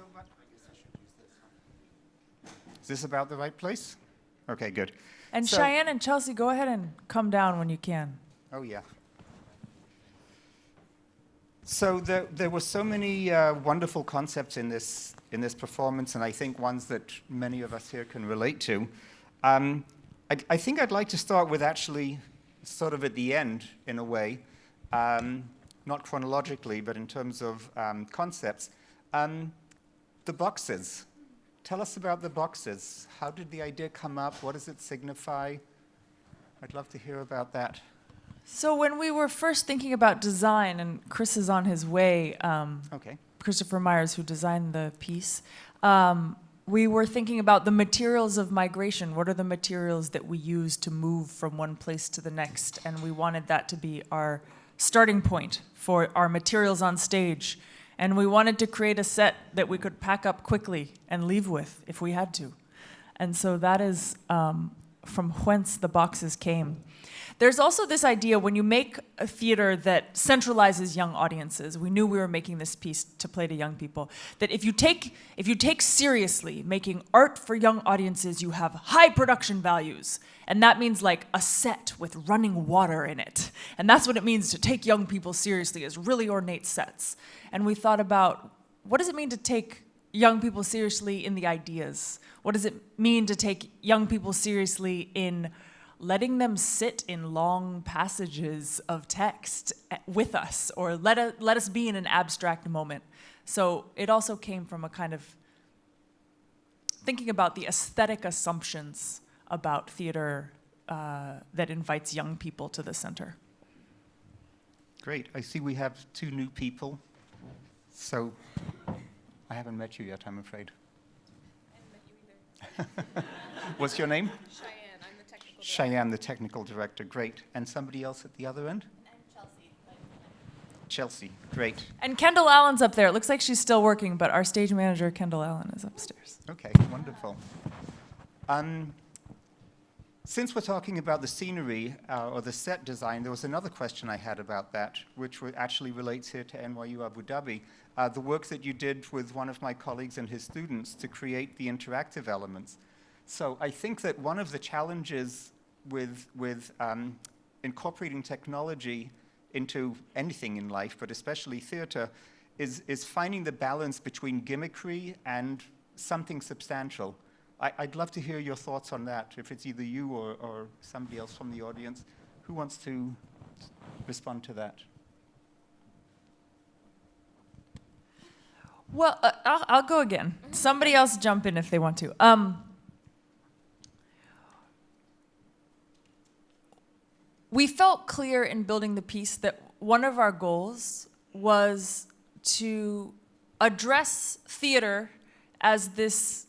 so much. I guess I should use this one. Is this about the right place? Okay, good. And So- Cheyenne and Chelsea, go ahead and come down when you can. Oh, yeah. So there were so many wonderful concepts in this performance, and I think ones that many of us here can relate to. I think I'd like to start with actually sort of at the end, in a way, not chronologically, but in terms of concepts. The boxes. Tell us about the boxes. How did the idea come up? What does it signify? I'd love to hear about that. So when we were first thinking about design, and Chris is on his way, Okay. Christopher Myers, who designed the piece, we were thinking about the materials of migration. What are the materials that we use to move from one place to the next? And we wanted that to be our starting point for our materials on stage. And we wanted to create a set that we could pack up quickly and leave with if we had to. And so that is from whence the boxes came. There's also this idea when you make a theater that centralizes young audiences, we knew we were making this piece to play to young people, that if you take seriously making art for young audiences, you have high production values. And that means like a set with running water in it. And that's what it means to take young people seriously, is really ornate sets. And we thought about, what does it mean to take young people seriously in the ideas? What does it mean to take young people seriously in letting them sit in long passages of text with us, or let us be in an abstract moment? So it also came from a kind of thinking about the aesthetic assumptions about theater that invites young people to the center. Great. I see we have two new people. So I haven't met you yet, I'm afraid. I haven't met you either. What's your name? Cheyenne, I'm the technical director. Cheyenne, the technical director. Great. And somebody else at the other end? I'm Chelsea. Chelsea. Great. And Kendall Allen's up there. It looks like she's still working, but our stage manager, Kendall Allen, is upstairs. Okay, wonderful. Since we're talking about the scenery or the set design, there was another question I had about that, which actually relates here to NYU Abu Dhabi. The work that you did with one of my colleagues and his students to create the interactive elements. So I think that one of the challenges with incorporating technology into anything in life, but especially theater, is finding the balance between gimmickry and something substantial. I'd love to hear your thoughts on that, if it's either you or somebody else from the audience. Who wants to respond to that? Well, I'll go again. Somebody else jump in if they want to. We felt clear in building the piece that one of our goals was to address theater as this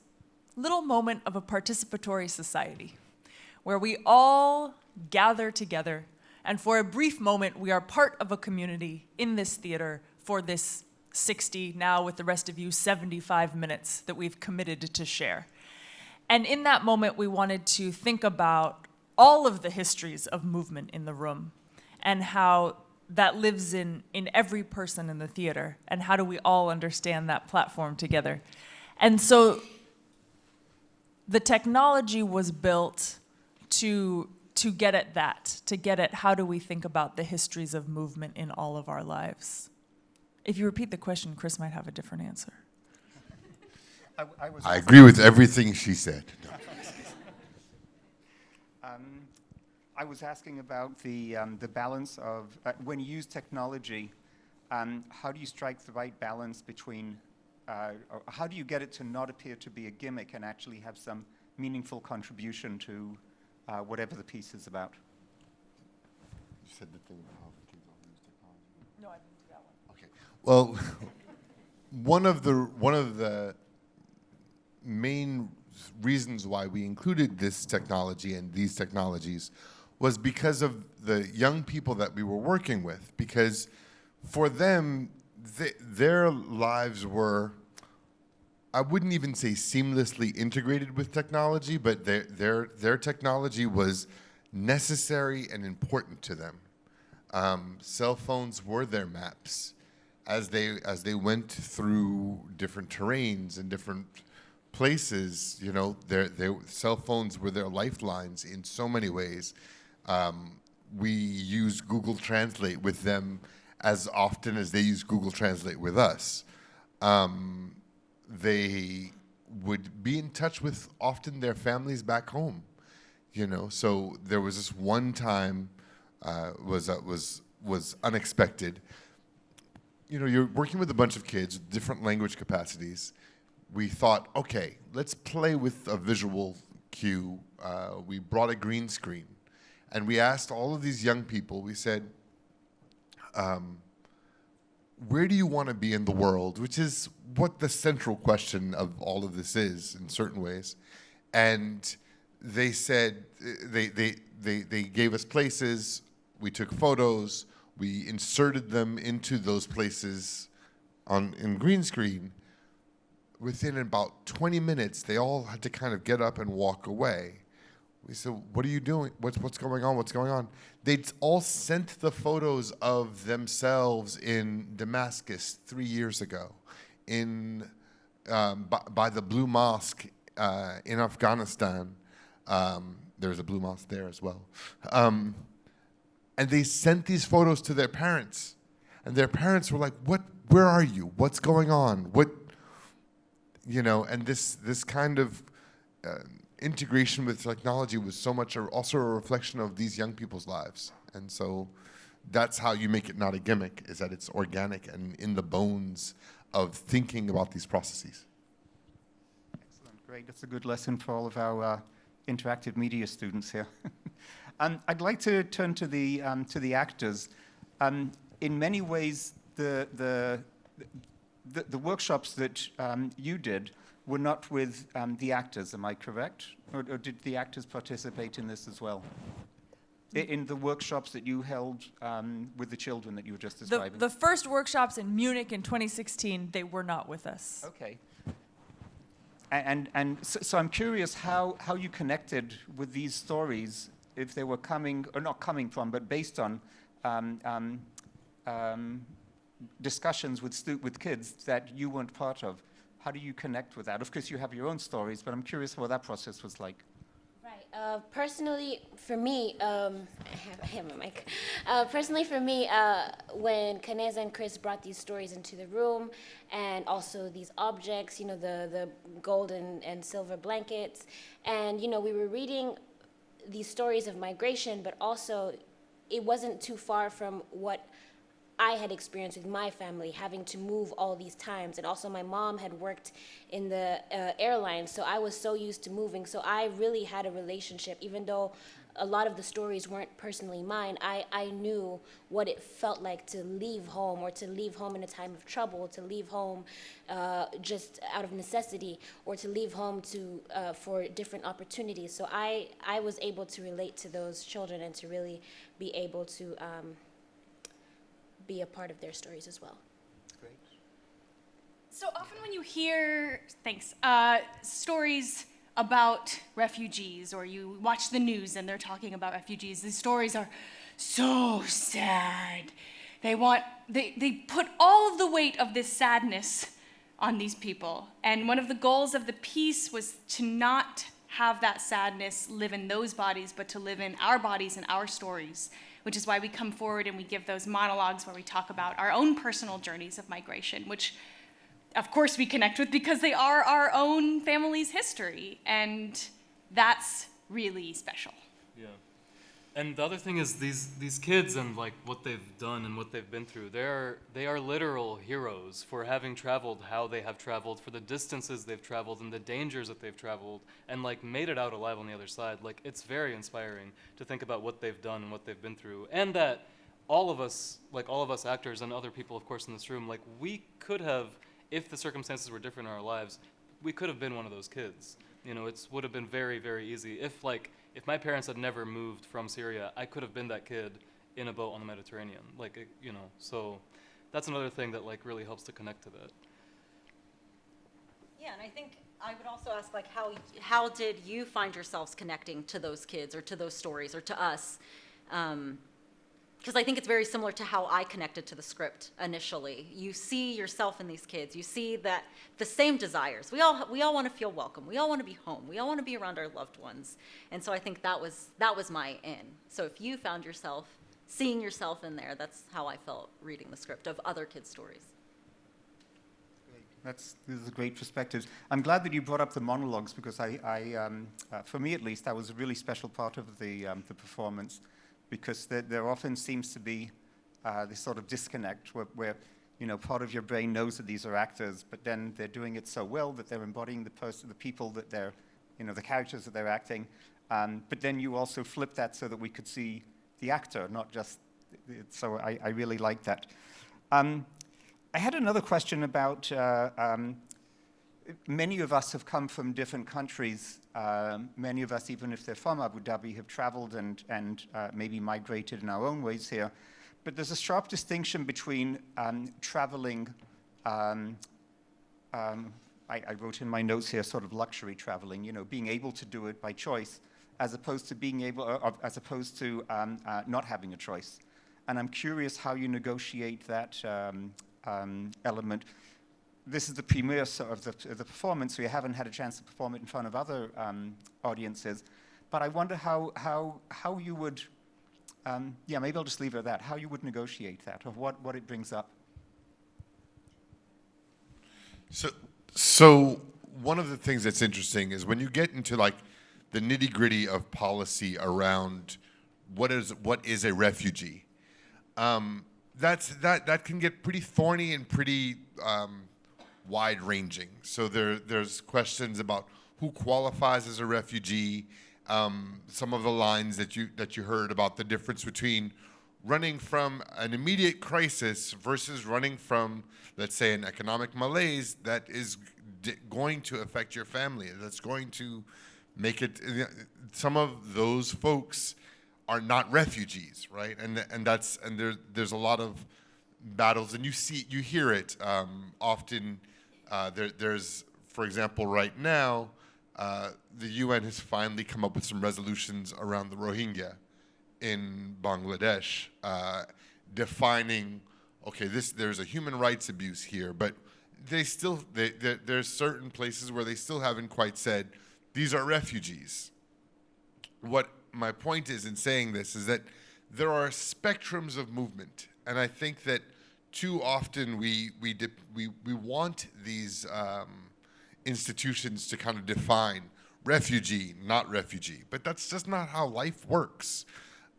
little moment of a participatory society where we all gather together, and for a brief moment we are part of a community in this theater for this 60, now with the rest of you, 75 minutes that we've committed to share. And in that moment we wanted to think about all of the histories of movement in the room and how that lives in every person in the theater, and how do we all understand that platform together. And so the technology was built to get at that, to get at how do we think about the histories of movement in all of our lives. If you repeat the question, Chris might have a different answer. I agree with everything she said. No. I was asking about the balance of, when you use technology, how do you strike the right balance between, or how do you get it to not appear to be a gimmick and actually have some meaningful contribution to whatever the piece is about? You said the thing about how the kids all use technology. No, I didn't do that one. Okay. Well, one of the main reasons why we included this technology and these technologies was because of the young people that we were working with. Because for them, their lives were, I wouldn't even say seamlessly integrated with technology, but their technology was necessary and important to them. Cell phones were their maps. as they went through different terrains and different places, you know, their cell phones were their lifelines in so many ways. We use Google Translate with them as often as they use Google Translate with us. They would be in touch with often their families back home, you know. So there was this one time was unexpected. You know, you're working with a bunch of kids, different language capacities. We thought, okay, let's play with a visual cue. We brought a green screen, and we asked all of these young people, we said, where do you want to be in the world? Which is what the central question of all of this is in certain ways. And they said, they gave us places, we took photos, we inserted them into those places in green screen. Within about 20 minutes, they all had to kind of get up and walk away. We said, what are you doing? What's going on? What's going on? They'd all sent the photos of themselves in Damascus 3 years ago, by the Blue Mosque in Afghanistan. There's a Blue Mosque there as well. And they sent these photos to their parents. And their parents were like, where are you? What's going on? You know, and this kind of integration with technology was so much also a reflection of these young people's lives. And so that's how you make it not a gimmick, is that it's organic and in the bones of thinking about these processes. Excellent, great. That's a good lesson for all of our interactive media students here. I'd like to turn to the actors. In many ways, the workshops that you did were not with the actors, am I correct? Or did the actors participate in this as well? In the workshops that you held with the children that you were just describing? The first workshops in Munich in 2016, they were not with us. Okay. And so I'm curious how you connected with these stories, if they were coming, or not coming from, but based on discussions with kids that you weren't part of. How do you connect with that? Of course, you have your own stories, but I'm curious what that process was like. Right. Personally, for me, I have a mic. Personally, for me, when Kaneza and Chris brought these stories into the room, and also these objects, you know, the gold and silver blankets, and, you know, we were reading these stories of migration, but also it wasn't too far from what I had experienced with my family, having to move all these times. And also my mom had worked in the airlines, so I was so used to moving. So I really had a relationship, even though a lot of the stories weren't personally mine. I knew what it felt like to leave home, or to leave home in a time of trouble, to leave home just out of necessity, or to leave home for different opportunities. So I was able to relate to those children and to really be able to be a part of their stories as well. Great. So often when you hear, stories about refugees, or you watch the news and they're talking about refugees, these stories are so sad. They put all of the weight of this sadness on these people. And one of the goals of the piece was to not have that sadness live in those bodies, but to live in our bodies and our stories, which is why we come forward and we give those monologues where we talk about our own personal journeys of migration, which of course we connect with because they are our own family's history, and that's really special. Yeah. And the other thing is these kids and like what they've done and what they've been through, they are literal heroes for having traveled how they have traveled, for the distances they've traveled and the dangers that they've traveled, and like made it out alive on the other side. Like, it's very inspiring to think about what they've done and what they've been through, and that all of us actors and other people, of course, in this room, like, we could have, if the circumstances were different in our lives, we could have been one of those kids. You know, it would have been very, very easy. If my parents had never moved from Syria, I could have been that kid in a boat on the Mediterranean. So that's another thing that like really helps to connect to that. Yeah, and I think I would also ask, like, how did you find yourselves connecting to those kids or to those stories or to us? because I think it's very similar to how I connected to the script initially. You see yourself in these kids. You see that the same desires. We all want to feel welcome. We all want to be home. We all want to be around our loved ones. And so I think that was my in. So if you found yourself seeing yourself in there, that's how I felt reading the script of other kids' stories. These are great perspectives. I'm glad that you brought up the monologues because for me at least, that was a really special part of the performance, because there often seems to be this sort of disconnect where part of your brain knows that these are actors, but then they're doing it so well that they're embodying the people that they're, the characters that they're acting. But then you also flip that so that we could see the actor, not just. So I really like that. I had another question about, many of us have come from different countries. Many of us, even if they're from Abu Dhabi, have traveled and maybe migrated in our own ways here. But there's a sharp distinction between traveling, I wrote in my notes here, sort of luxury traveling, being able to do it by choice, as opposed to not having a choice. And I'm curious how you negotiate that element. This is the premiere of the performance, so you haven't had a chance to perform it in front of other audiences. But I wonder how you would, maybe I'll just leave it at that, how you would negotiate that, or what it brings up. So one of the things that's interesting is when you get into like the nitty-gritty of policy around what is a refugee, that can get pretty thorny and pretty wide-ranging. So there's questions about who qualifies as a refugee. Some of the lines that you heard about the difference between running from an immediate crisis versus running from, let's say, an economic malaise that is going to affect your family. That's going to make it. Some of those folks are not refugees, right? And there's a lot of battles, and you hear it often. There's, for example, right now, the UN has finally come up with some resolutions around the Rohingya in Bangladesh, defining, okay, there's a human rights abuse here, but there's certain places where they still haven't quite said these are refugees. What my point is in saying this is that there are spectrums of movement, and I think that too often we want these institutions to kind of define refugee, not refugee, but that's just not how life works.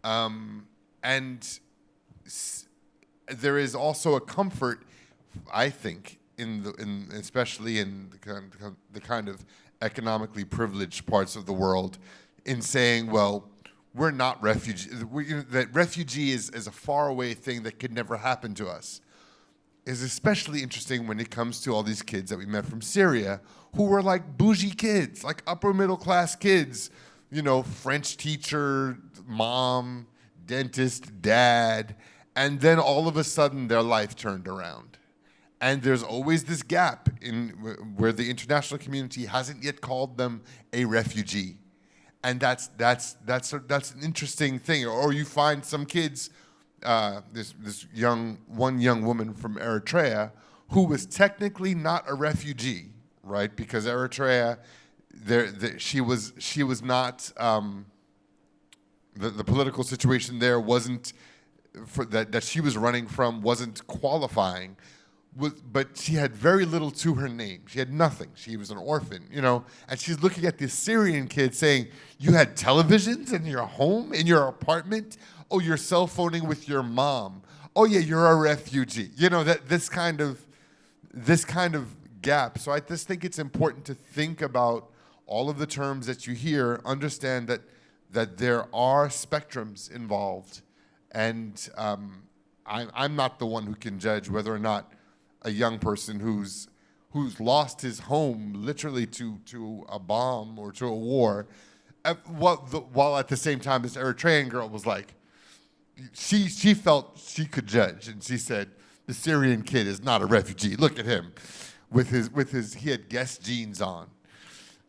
And there is also a comfort, I think, especially in the kind of economically privileged parts of the world, in saying, well, we're not refugees. That refugee is a faraway thing that could never happen to us. Is especially interesting when it comes to all these kids that we met from Syria, who were like bougie kids, like upper middle class kids, French teacher, mom, dentist, dad, and then all of a sudden their life turned around. And there's always this gap in where the international community hasn't yet called them a refugee. And that's an interesting thing. Or you find some kids, this young woman from Eritrea, who was technically not a refugee, right? Because Eritrea, she was not. The political situation there wasn't that she was running from wasn't qualifying. But she had very little to her name. She had nothing. She was an orphan, and she's looking at this Syrian kid saying, you had televisions in your home, in your apartment? Oh, you're cell phoning with your mom. Oh yeah, you're a refugee. This kind of gap. So I just think it's important to think about all of the terms that you hear, understand that there are spectrums involved. And I'm not the one who can judge whether or not a young person who's lost his home literally to a bomb or to a war, while at the same time this Eritrean girl was like, she felt she could judge, and she said, the Syrian kid is not a refugee. Look at him, he had Guess jeans on,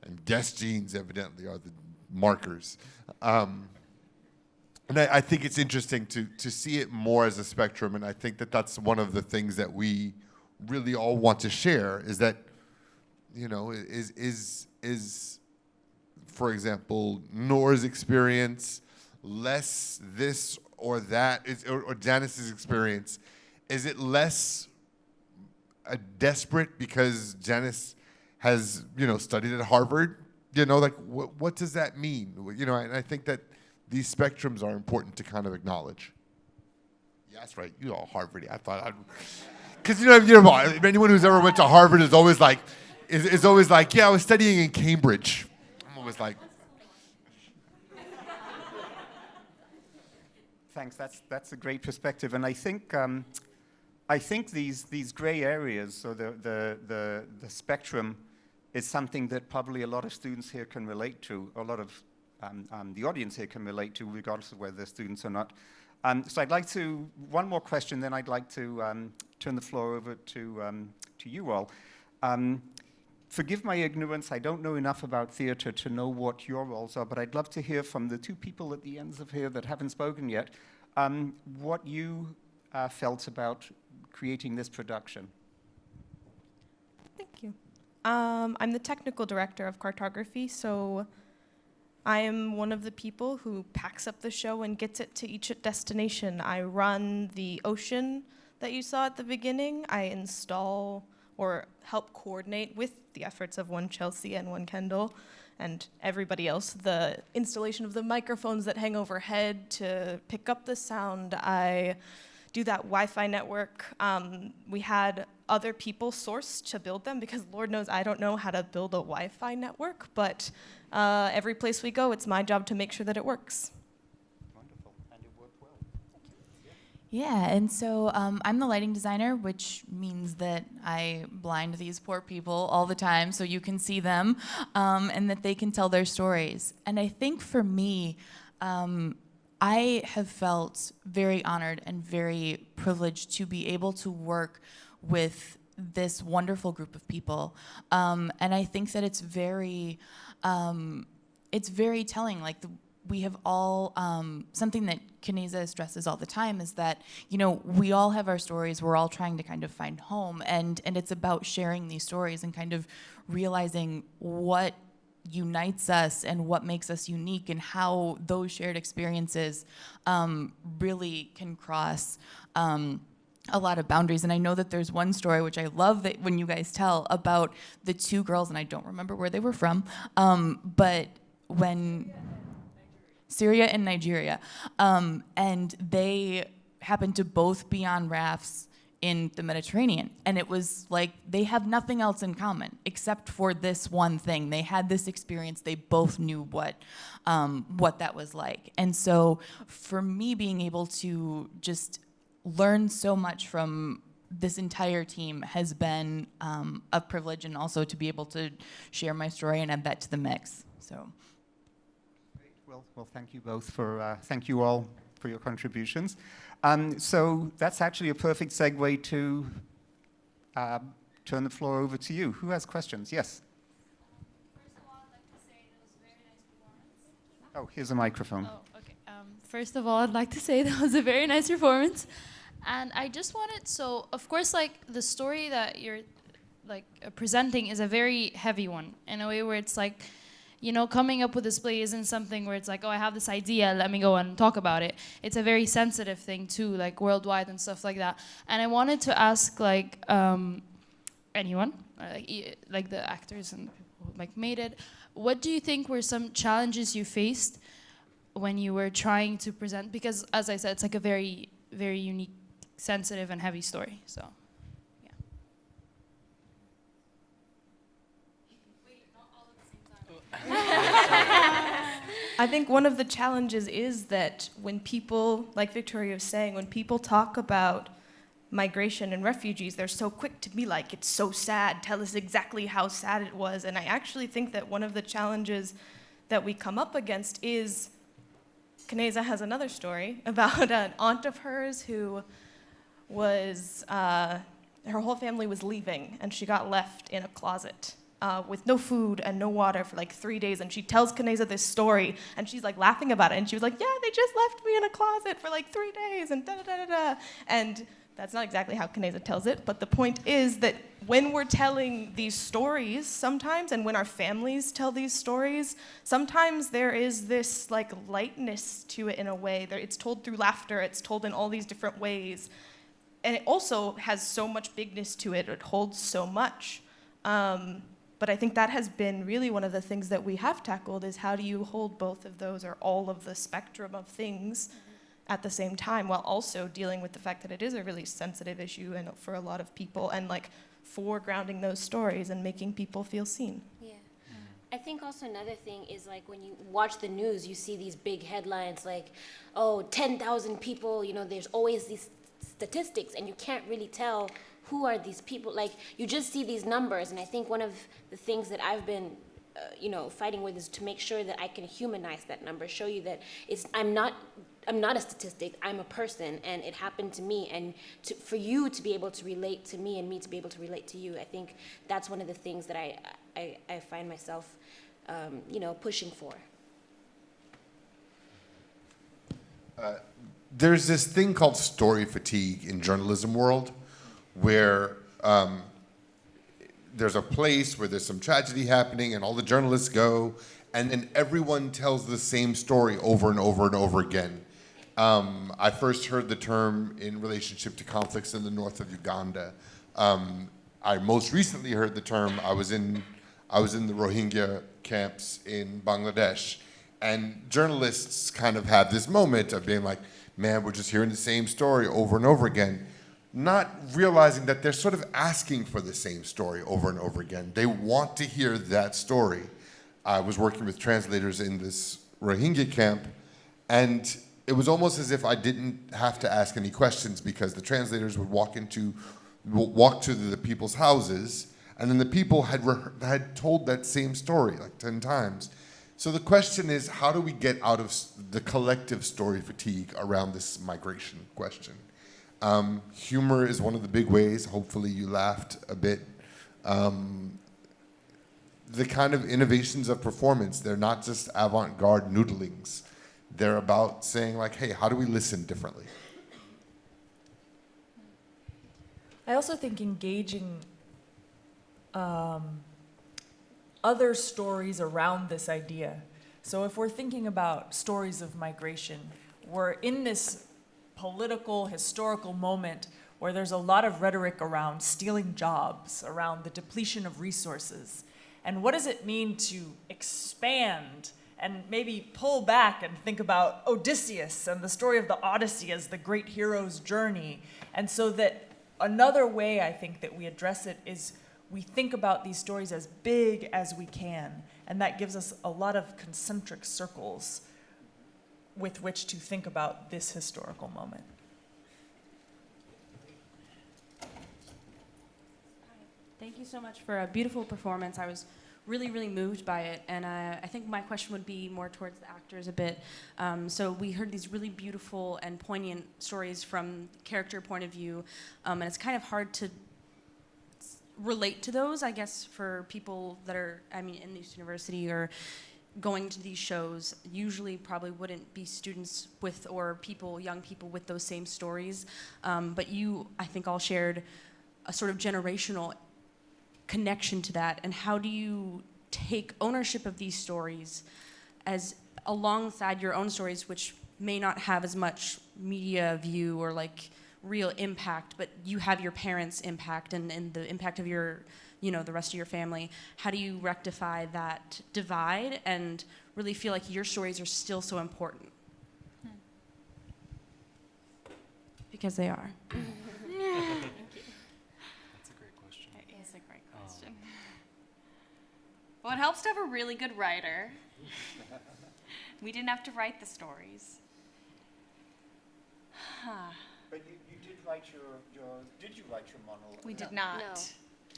and Guess jeans evidently are the markers. And I think it's interesting to see it more as a spectrum, and I think that that's one of the things that we really all want to share is that, you know, is for example, Noor's experience less this or that, or Janice's experience, is it less desperate because Janice has, you know, studied at Harvard? You know, like, what does that mean? You know, and I think that these spectrums are important to kind of acknowledge. Yeah, that's right. You all Harvard. I thought I'd... Because, you know, anyone who's ever went to Harvard is always like, yeah, I was studying in Cambridge. I'm always like... Thanks. That's a great perspective, and I think these gray areas, or the spectrum, is something that probably a lot of students here can relate to. A lot of the audience here can relate to, regardless of whether they're students or not. So I'd like to one more question, then I'd like to turn the floor over to you all. Forgive my ignorance, I don't know enough about theater to know what your roles are, but I'd love to hear from the two people at the ends of here that haven't spoken yet, what you felt about creating this production. Thank you. I'm the technical director of Cartography, so I am one of the people who packs up the show and gets it to each destination. I run the ocean that you saw at the beginning. I install or help coordinate with the efforts of one Chelsea and one Kendall and everybody else, the installation of the microphones that hang overhead to pick up the sound. I do that Wi-Fi network. We had other people sourced to build them because Lord knows I don't know how to build a Wi-Fi network, but every place we go, it's my job to make sure that it works. Wonderful, and it worked well. Yeah, and so I'm the lighting designer, which means that I blind these poor people all the time so you can see them and that they can tell their stories. And I think for me, I have felt very honored and very privileged to be able to work with this wonderful group of people. And I think that it's very telling. Like we have all, something that Kaneza stresses all the time is that, you know, we all have our stories, we're all trying to kind of find home, and it's about sharing these stories and kind of realizing what unites us and what makes us unique and how those shared experiences really can cross a lot of boundaries. And I know that there's one story which I love that when you guys tell about the two girls, and I don't remember where they were from, but when Syria and Nigeria, and they happened to both be on rafts in the Mediterranean, and it was like they have nothing else in common except for this one thing. They had this experience. They both knew what that was like. And so for me, being able to just learn so much from this entire team has been a privilege, and also to be able to share my story and add that to the mix. So. Great. Well, thank you both for, thank you all for your contributions. So that's actually a perfect segue to turn the floor over to you. Who has questions? Yes. First of all, I'd like to say that was a very nice performance. Oh, here's a microphone. Oh, okay. First of all, I'd like to say that was a very nice performance. And I just wanted, so of course, like the story that you're like presenting is a very heavy one in a way where it's like, you know, coming up with this play isn't something where it's like, oh, I have this idea, let me go and talk about it. It's a very sensitive thing too, like worldwide and stuff like that. And I wanted to ask like anyone, like the actors and the people who like made it, what do you think were some challenges you faced when you were trying to present? Because as I said, it's like a very, very unique, sensitive and heavy story, so. I think one of the challenges is that when people, like Victoria was saying, when people talk about migration and refugees, they're so quick to be like, it's so sad, tell us exactly how sad it was. And I actually think that one of the challenges that we come up against is, Kaneza has another story about an aunt of hers who was, her whole family was leaving and she got left in a closet with no food and no water for like 3 days, and she tells Kaneza this story, and she's like laughing about it, and she was like, yeah, they just left me in a closet for like 3 days, and da-da-da-da-da. And that's not exactly how Kaneza tells it, but the point is that when we're telling these stories sometimes, and when our families tell these stories, sometimes there is this like lightness to it in a way. It's told through laughter, it's told in all these different ways. And it also has so much bigness to it, it holds so much. But I think that has been really one of the things that we have tackled, is how do you hold both of those, or all of the spectrum of things at the same time, while also dealing with the fact that it is a really sensitive issue and for a lot of people, and like foregrounding those stories and making people feel seen. Yeah. I think also another thing is like when you watch the news, you see these big headlines like, oh, 10,000 people, you know, there's always these statistics, and you can't really tell who are these people. Like, you just see these numbers, and I think one of the things that I've been fighting with is to make sure that I can humanize that number, show you that I'm not a statistic, I'm a person, and it happened to me, and for you to be able to relate to me and me to be able to relate to you. I think that's one of the things that I find myself pushing for. There's this thing called story fatigue in journalism world, where there's a place where there's some tragedy happening and all the journalists go, and then everyone tells the same story over and over and over again. I first heard the term in relationship to conflicts in the north of Uganda. I most recently heard the term, I was in the Rohingya camps in Bangladesh, and journalists kind of have this moment of being like, man, we're just hearing the same story over and over again, not realizing that they're sort of asking for the same story over and over again. They want to hear that story. I was working with translators in this Rohingya camp, and it was almost as if I didn't have to ask any questions, because the translators would walk to the people's houses, and then the people had told that same story like 10 times. So the question is, how do we get out of the collective story fatigue around this migration question? Humor is one of the big ways. Hopefully you laughed a bit. The kind of innovations of performance, they're not just avant-garde noodlings. They're about saying like, hey, how do we listen differently? I also think engaging other stories around this idea. So if we're thinking about stories of migration, we're in this political, historical moment where there's a lot of rhetoric around stealing jobs, around the depletion of resources. And what does it mean to expand and maybe pull back and think about Odysseus and the story of the Odyssey as the great hero's journey? And so that another way I think that we address it is we think about these stories as big as we can, and that gives us a lot of concentric circles with which to think about this historical moment. Thank you so much for a beautiful performance. I was really, really moved by it, and I think my question would be more towards the actors a bit. So we heard these really beautiful and poignant stories from character point of view, and it's kind of hard to relate to those, I guess, for people that are, in this university or going to these shows. Usually probably wouldn't be students with, or people, young people with those same stories. But you, I think, all shared a sort of generational connection to that. And how do you take ownership of these stories as alongside your own stories, which may not have as much media view or like real impact, but you have your parents' impact and the impact of your, the rest of your family. How do you rectify that divide and really feel like your stories are still so important? Because they are. Thank you. That's a great question. It is a great question. Well, it helps to have a really good writer. We didn't have to write the stories. But you did write did you write your monologue? We did not. No.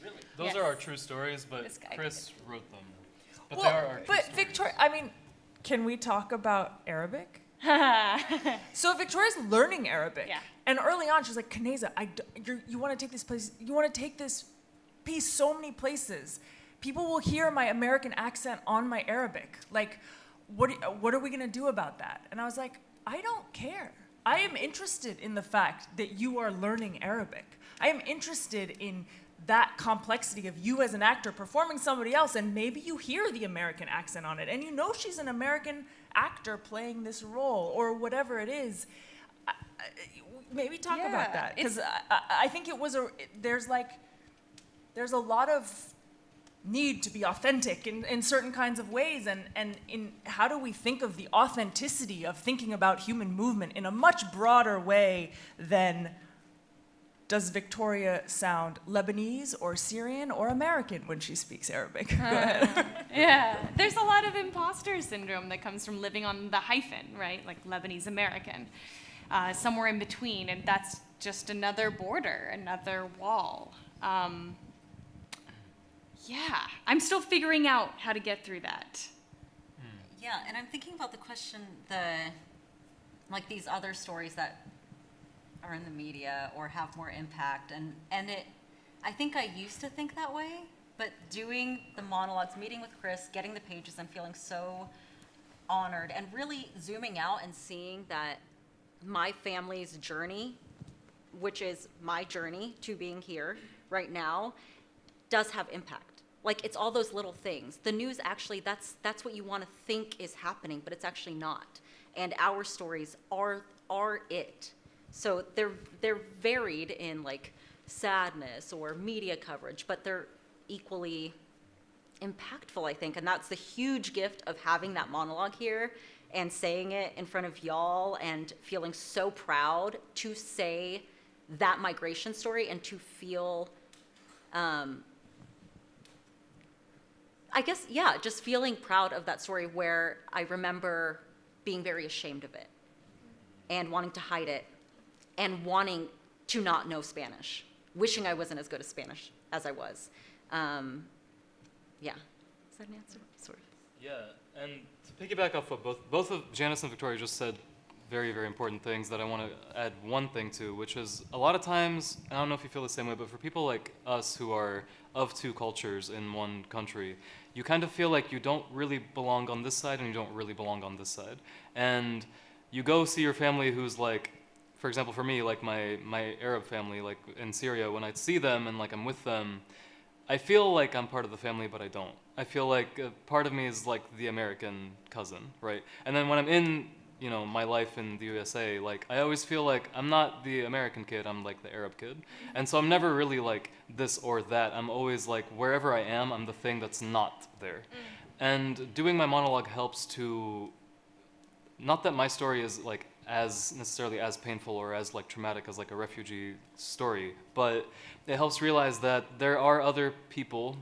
Really? Those Yes. are our true stories, but This guy Chris wrote them. But Well, they are our true but stories. Victoria, can we talk about Arabic? So Victoria's learning Arabic. Yeah. And early on, she's like, Kaneza, you want to take this place, you want to take this piece so many places. people will hear my American accent on my Arabic. Like, what are we gonna do about that? And I was like, I don't care. I am interested in the fact that you are learning Arabic. I am interested in that complexity of you as an actor performing somebody else, and maybe you hear the American accent on it, and you know she's an American actor playing this role, or whatever it is. Maybe talk about that, because I think it was there's a lot of need to be authentic in certain kinds of ways, and in how do we think of the authenticity of thinking about human movement in a much broader way than does Victoria sound Lebanese or Syrian or American when she speaks Arabic? Go ahead. Yeah, there's a lot of imposter syndrome that comes from living on the hyphen, right? Like Lebanese American, somewhere in between, and that's just another border, another wall. Yeah, I'm still figuring out how to get through that. Yeah, and I'm thinking about the question, like these other stories that are in the media or have more impact, and I think I used to think that way, but doing the monologues, meeting with Chris, getting the pages, and feeling so honored, and really zooming out and seeing that my family's journey, which is my journey to being here right now, does have impact. Like, it's all those little things. The news actually, that's what you want to think is happening, but it's actually not. And our stories are it. So they're varied in like sadness or media coverage, but they're equally impactful, I think. And that's the huge gift of having that monologue here and saying it in front of y'all and feeling so proud to say that migration story and to feel, I guess, yeah, just feeling proud of that story where I remember being very ashamed of it and wanting to hide it and wanting to not know Spanish, wishing I wasn't as good at Spanish as I was. Yeah, is that an answer? Sort of. Yeah, and to piggyback off what both of Janice and Victoria just said, very, very important things that I want to add one thing to, which is a lot of times, I don't know if you feel the same way, but for people like us who are of two cultures in one country, you kind of feel like you don't really belong on this side and you don't really belong on this side. And you go see your family who's like, for example, for me, like my Arab family, like in Syria, when I see them and like I'm with them, I feel like I'm part of the family, but I don't. I feel like part of me is like the American cousin, right? And then when I'm in, you know, my life in the USA, like I always feel like I'm not the American kid, I'm like the Arab kid. And so I'm never really like this or that. I'm always like wherever I am, I'm the thing that's not there. And doing my monologue helps to, not that my story is like as necessarily as painful or as like traumatic as like a refugee story, but it helps realize that there are other people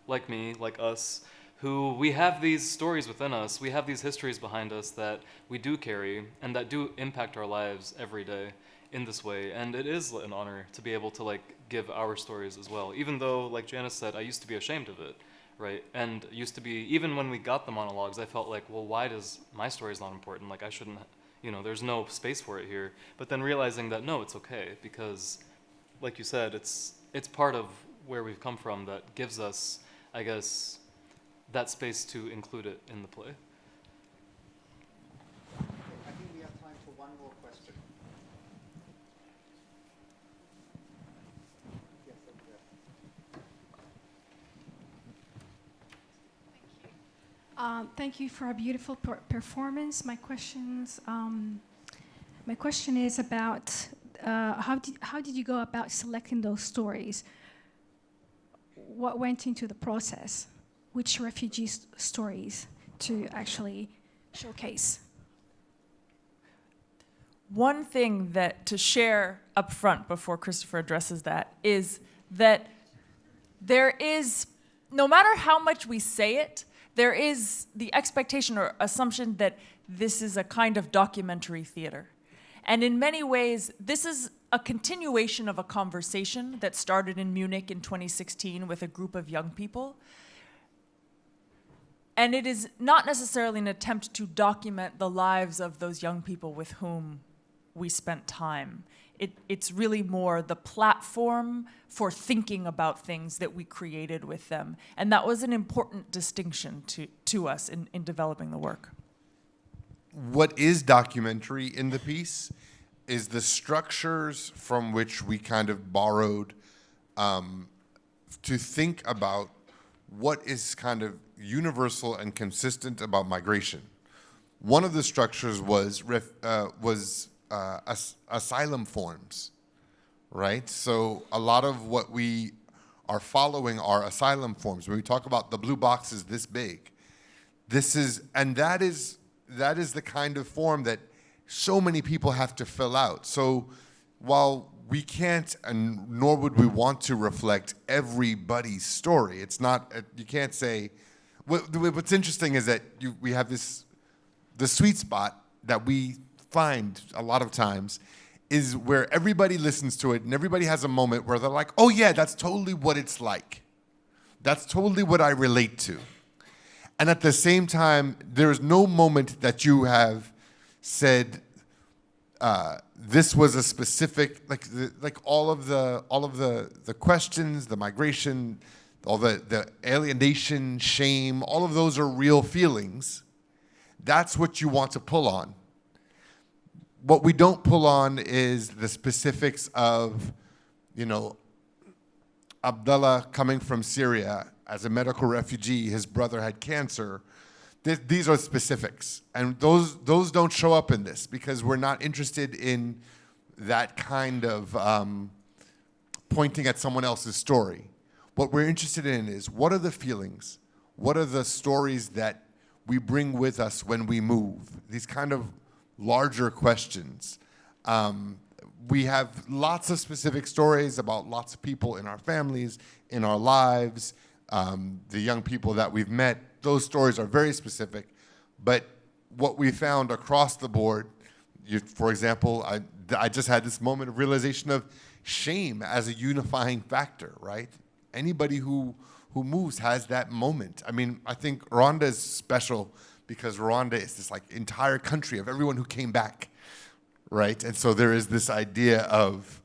like me, like us, who we have these stories within us, we have these histories behind us that we do carry and that do impact our lives every day in this way. And it is an honor to be able to like give our stories as well, even though, like Janice said, I used to be ashamed of it, right? And used to be, even when we got the monologues, I felt like, well, why does my story is not important? Like I shouldn't, you know, there's no space for it here. But then realizing that, no, it's okay, because like you said, it's part of where we've come from that gives us, I guess, that space to include it in the play. I think we have time for one more question. Yes, over there. Thank you for a beautiful performance. My question is about how did you go about selecting those stories? What went into the process? Which refugee stories to actually showcase? One thing that to share up front before Christopher addresses that is that there is, no matter how much we say it, there is the expectation or assumption that this is a kind of documentary theater. And in many ways, this is a continuation of a conversation that started in Munich in 2016 with a group of young people. And it is not necessarily an attempt to document the lives of those young people with whom we spent time. It's really more the platform for thinking about things that we created with them. And that was an important distinction to us in developing the work. What is documentary in the piece is the structures from which we kind of borrowed to think about what is kind of universal and consistent about migration. One of the structures was asylum forms, right? So a lot of what we are following are asylum forms. When we talk about the blue boxes this big, that is the kind of form that so many people have to fill out. So while we can't, and nor would we want to reflect everybody's story, it's not, you can't say, what's interesting is that we have the sweet spot that we find a lot of times is where everybody listens to it and everybody has a moment where they're like, oh yeah, that's totally what it's like. That's totally what I relate to. And at the same time, there is no moment that you have said, this was a specific, like all of the questions, the migration, all the alienation, shame, all of those are real feelings. That's what you want to pull on. What we don't pull on is the specifics of, Abdullah coming from Syria as a medical refugee, his brother had cancer. These are specifics, and those don't show up in this because we're not interested in that kind of pointing at someone else's story. What we're interested in is what are the feelings, what are the stories that we bring with us when we move, these kind of larger questions. We have lots of specific stories about lots of people in our families, in our lives, the young people that we've met. Those stories are very specific, but what we found across the board, for example, I just had this moment of realization of shame as a unifying factor, right? Anybody who moves has that moment. I mean, I think Rwanda is special because Rwanda is this entire country of everyone who came back, right? And so there is this idea of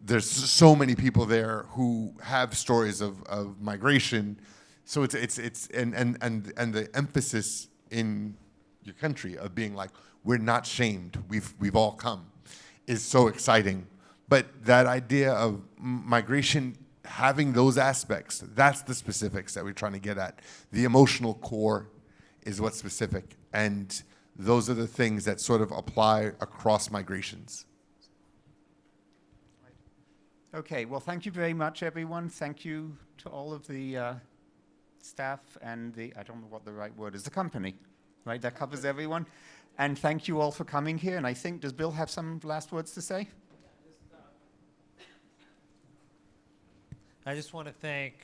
there's so many people there who have stories of migration. So it's the emphasis in your country of being like, we're not shamed, we've all come, is so exciting. But that idea of migration having those aspects, that's the specifics that we're trying to get at. The emotional core is what's specific, and those are the things that sort of apply across migrations. Okay, well, thank you very much, everyone. Thank you to all of the staff and I don't know what the right word is, the company, right? That covers everyone. And thank you all for coming here. And I think, does Bill have some last words to say? I just want to thank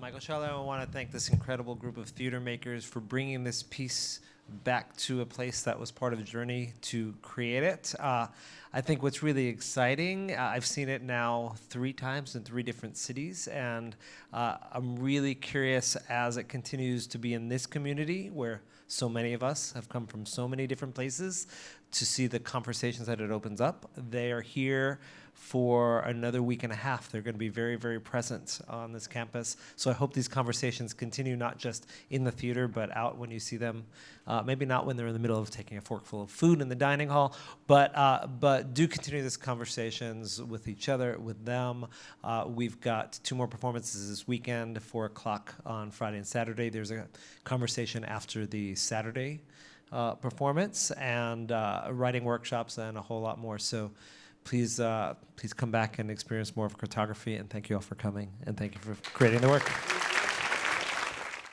Michael Schaal. I want to thank this incredible group of theater makers for bringing this piece back to a place that was part of the journey to create it. I think what's really exciting, I've seen it now 3 times in 3 different cities, and I'm really curious as it continues to be in this community where so many of us have come from so many different places to see the conversations that it opens up. They are here for another week and a half. They're going to be very, very present on this campus. So I hope these conversations continue not just in the theater, but out when you see them. Maybe not when they're in the middle of taking a forkful of food in the dining hall, but do continue these conversations with each other, with them. We've got 2 more performances this weekend, 4 o'clock on Friday and Saturday. There's a conversation after the Saturday performance, and writing workshops and a whole lot more. So please come back and experience more of Cartography, and thank you all for coming, and thank you for creating the work.